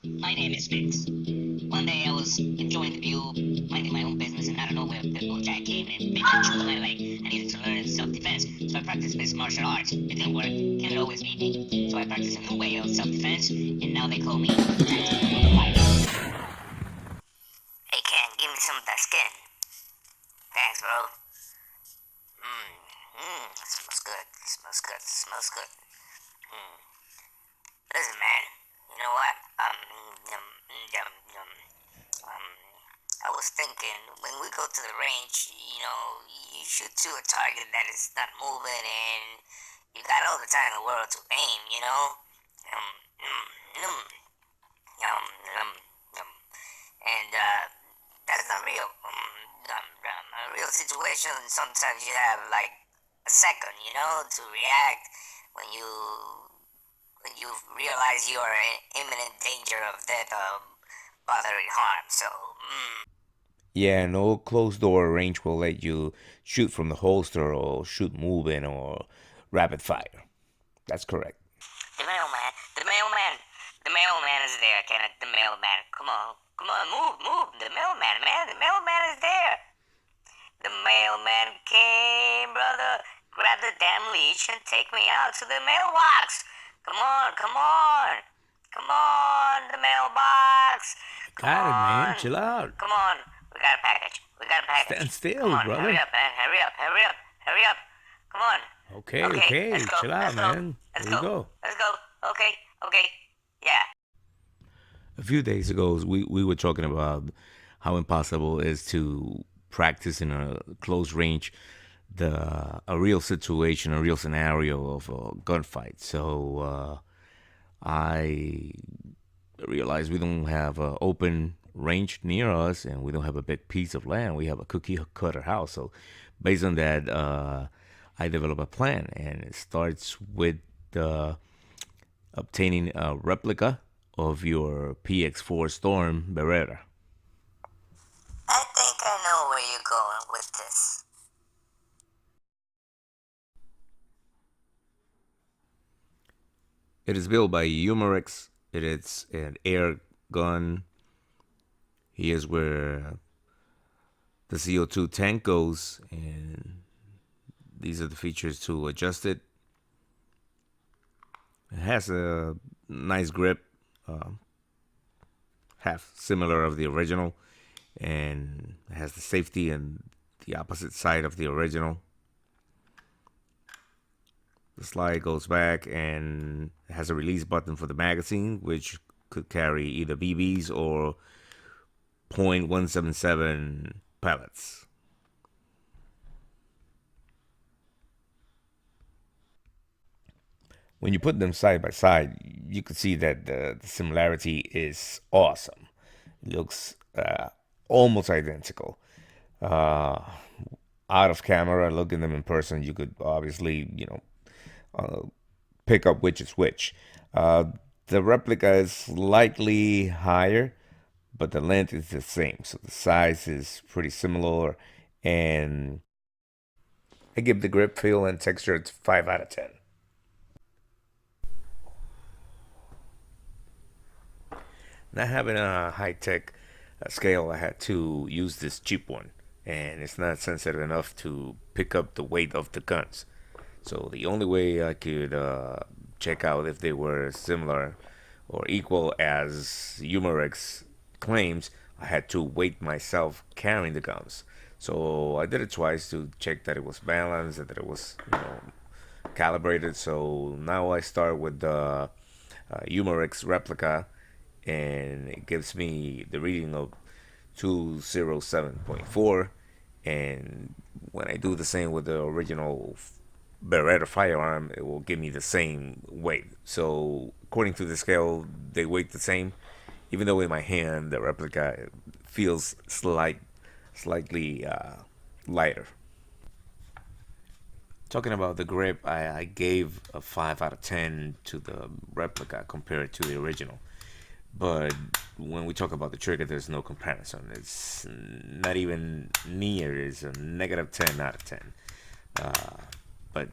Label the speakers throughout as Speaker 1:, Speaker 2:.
Speaker 1: My name is Vince. One day I was enjoying the view, minding my own business, and out of nowhere, Pitbull Jack came and bit and chewed my leg. I needed to learn self-defense, so I practiced this martial arts. It didn't work. Can't always beat me. So I practiced a new way of self-defense, and now they call me Jack Fighter. Hey Ken, give me some of that skin. Thanks, bro. Smells good. Smells good. Smells good. Listen, man. You know what? I was thinking when we go to the range, you shoot to a target that is not moving, and you got all the time in the world to aim. Um, um, and that's not real. A real situation. Sometimes you have like a second, to react when you realize you are in imminent danger of death or bodily harm. So,
Speaker 2: Yeah, no closed door range will let you shoot from the holster or shoot moving or rapid fire. That's correct.
Speaker 1: the mailman, the mailman, the mailman is there, Kenneth. The mailman. Come on, move. The mailman, man. The mailman is there. The mailman came, brother. Grab the damn leash and take me out to the mailbox. Come on. Come on, the mailbox. Come
Speaker 2: Got it, man.
Speaker 1: on.
Speaker 2: Chill out.
Speaker 1: Come on. We got a package.
Speaker 2: Stand
Speaker 1: Come
Speaker 2: still,
Speaker 1: on, hurry
Speaker 2: brother.
Speaker 1: up, man. Hurry up. Come on.
Speaker 2: Okay,
Speaker 1: Okay, let's
Speaker 2: okay.
Speaker 1: go.
Speaker 2: Chill out, man.
Speaker 1: Let's
Speaker 2: Here we
Speaker 1: go.
Speaker 2: go.
Speaker 1: Let's go. Okay. Yeah.
Speaker 2: A few days ago, we were talking about how impossible it is to practice in a close range a real situation, a real scenario of a gunfight. So I realized we don't have an open range near us, and we don't have a big piece of land. We have a cookie cutter house. So based on that, I developed a plan, and it starts with obtaining a replica of your PX4 Storm Beretta.
Speaker 1: I think I know where you're going with this.
Speaker 2: It is built by Humorex. It is an air gun. Here's where the CO2 tank goes, and these are the features to adjust it. It has a nice grip, uh, half similar of the original, and it has the safety and the opposite side of the original. The slide goes back and has a release button for the magazine, which could carry either BBs or .177 pellets. When you put them side by side, you can see that the similarity is awesome. It looks almost identical. Uh, Out of camera, looking them in person, you could obviously, uh, pick up which is which. Uh, the replica is slightly higher, but the length is the same, so the size is pretty similar. And I give the grip feel and texture it's 5 out of 10. Not having a high tech scale, I had to use this cheap one, and it's not sensitive enough to pick up the weight of the guns. So the only way I could check out if they were similar or equal as Humorex claims, I had to weight myself carrying the guns. So I did it twice to check that it was balanced and that it was, calibrated. So now I start with the Humorex replica, and it gives me the reading of 207.4. And when I do the same with the original Beretta firearm, it will give me the same weight. So according to the scale, they weight the same, even though in my hand the replica feels slightly lighter. Talking about the grip, I gave a 5 out of 10 to the replica compared to the original. But when we talk about the trigger, there's no comparison. It's not even near. It's a -10 out of 10. But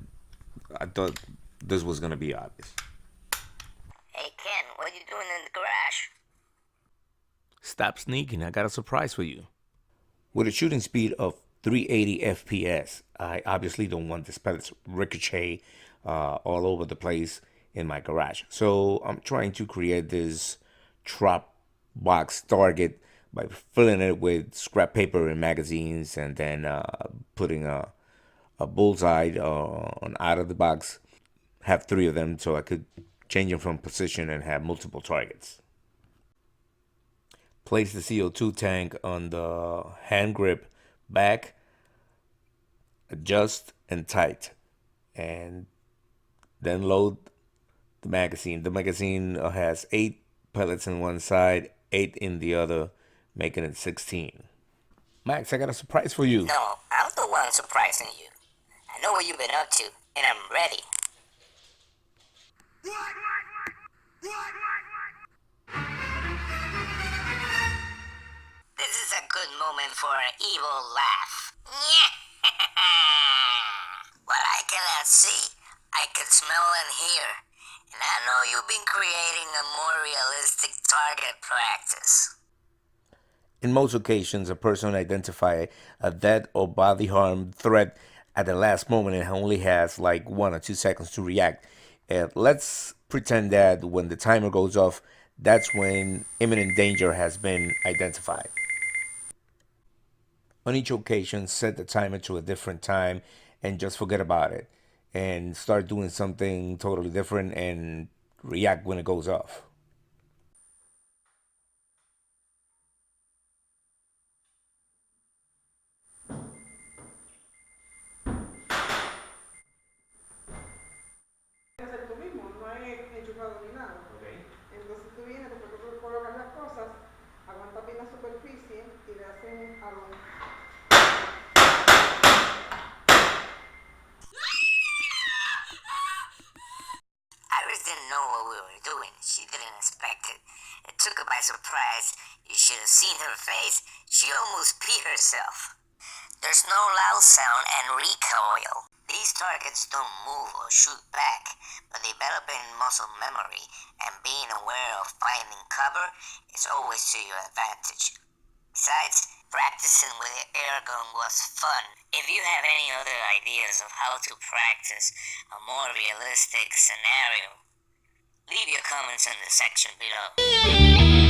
Speaker 2: I thought this was gonna be obvious.
Speaker 1: Hey Ken, what are you doing in the garage?
Speaker 2: Stop sneaking, I got a surprise for you. With a shooting speed of 380 FPS, I obviously don't want this pellets ricochet all over the place in my garage. So I'm trying to create this trap box target by filling it with scrap paper and magazines, and then putting a bullseye on out of the box. Have three of them so I could change them from position and have multiple targets. Place the CO2 tank on the hand grip back, adjust and tight, and then load the magazine. The magazine has 8 pellets in one side, 8 in the other, making it 16. Max, I got a surprise for you.
Speaker 1: No, I'm the one surprising you. I know what you've been up to, and I'm ready. This is a good moment for an evil laugh. What I cannot see, I can smell and hear. And I know you've been creating a more realistic target practice.
Speaker 2: In most occasions, a person identifies a death or body harm threat at the last moment and only has like 1 or 2 seconds to react. And let's pretend that when the timer goes off, that's when imminent danger has been identified. On each occasion, set the timer to a different time and just forget about it and start doing something totally different and react when it goes off.
Speaker 3: Hacer tú mismo, no es enchufado ni nada. Okay. Entonces tú vienes, después que tú colocas las cosas, aguantas bien la superficie y le haces un jalón.
Speaker 1: Iris didn't know what we were doing. She didn't expect it. It took her by surprise. You should have seen her face. She almost peed herself. There's no loud sound and recoil. These targets don't move or shoot back, but developing muscle memory and being aware of finding cover is always to your advantage. Besides, practicing with the air gun was fun. If you have any other ideas of how to practice a more realistic scenario, leave your comments in the section below.